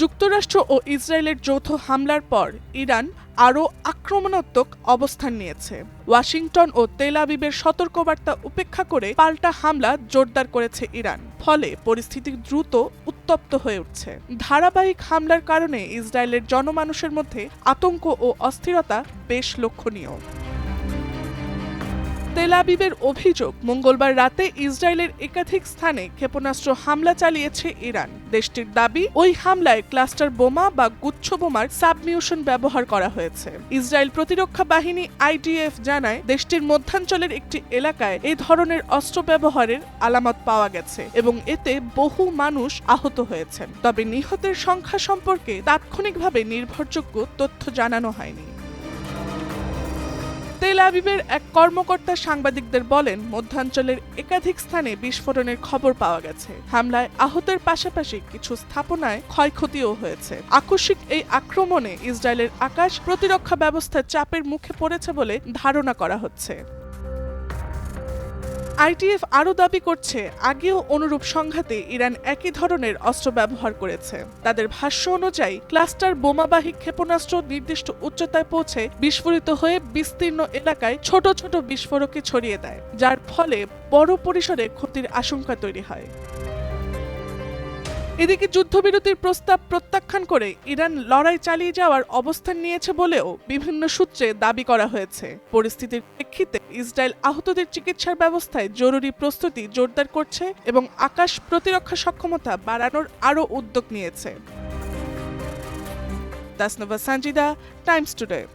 যুক্তরাষ্ট্র ও ইসরায়েলের যৌথ হামলার পর ইরান আরও আক্রমণাত্মক অবস্থান নিয়েছে। ওয়াশিংটন ও তেল আবিবের সতর্কবার্তা উপেক্ষা করে পাল্টা হামলা জোরদার করেছে ইরান। ফলে পরিস্থিতি দ্রুত উত্তপ্ত হয়ে উঠছে। ধারাবাহিক হামলার কারণে ইসরায়েলের জনমানুষের মধ্যে আতঙ্ক ও অস্থিরতা বেশ লক্ষণীয়। তেল আবিবের অভিযোগ, মঙ্গলবার রাতে ইসরায়েলের একাধিক স্থানে ক্ষেপণাস্ত্র হামলা চালিয়েছে ইরান। দেশটির দাবি, ওই হামলায় ক্লাস্টার বোমা বা গুচ্ছ বোমার সাবমিউশন ব্যবহার করা হয়েছে। ইসরায়েল প্রতিরক্ষা বাহিনী IDF জানায়, দেশটির মধ্যাঞ্চলের একটি এলাকায় এই ধরনের অস্ত্র ব্যবহারের আলামত পাওয়া গেছে এবং এতে বহু মানুষ আহত হয়েছেন। তবে নিহতের সংখ্যা সম্পর্কে তাৎক্ষণিকভাবে নির্ভরযোগ্য তথ্য জানানো হয়নি। তেল আবিবের এক কর্মকর্তা সাংবাদিকদের বলেন, মধ্যাঞ্চলের একাধিক স্থানে বিস্ফোরণের খবর পাওয়া গেছে। হামলায় আহতের পাশাপাশি কিছু স্থাপনায় ক্ষয়ক্ষতিও হয়েছে। আকস্মিক এই আক্রমণে ইসরায়েলের আকাশ প্রতিরক্ষা ব্যবস্থা চাপের মুখে পড়েছে বলে ধারণা করা হচ্ছে। IDF আরও দাবি করছে, আগেও অনুরূপ সংঘাতে ইরান একই ধরনের অস্ত্র ব্যবহার করেছে। তাদের ভাষ্য অনুযায়ী ক্লাস্টার বোমাবাহী ক্ষেপণাস্ত্র নির্দিষ্ট উচ্চতায় পৌঁছে বিস্ফোরিত হয়ে বিস্তীর্ণ এলাকায় ছোট ছোট বিস্ফোরকে ছড়িয়ে দেয়, যার ফলে বড় পরিসরে ক্ষতির আশঙ্কা তৈরি হয়। এদিকে যুদ্ধবিরতির প্রস্তাব প্রত্যাখ্যান করে ইরান লড়াই চালিয়ে যাওয়ার অবস্থান নিয়েছে বলেও বিভিন্ন সূত্রে দাবি করা হয়েছে। পরিস্থিতির প্রেক্ষিতে ইসরায়েল আহতদের চিকিৎসার ব্যবস্থায় জরুরি প্রস্তুতি জোরদার করছে এবং আকাশ প্রতিরক্ষা সক্ষমতা বাড়ানোর আরও উদ্যোগ নিয়েছে। Tasnuva Sanjida, Times today.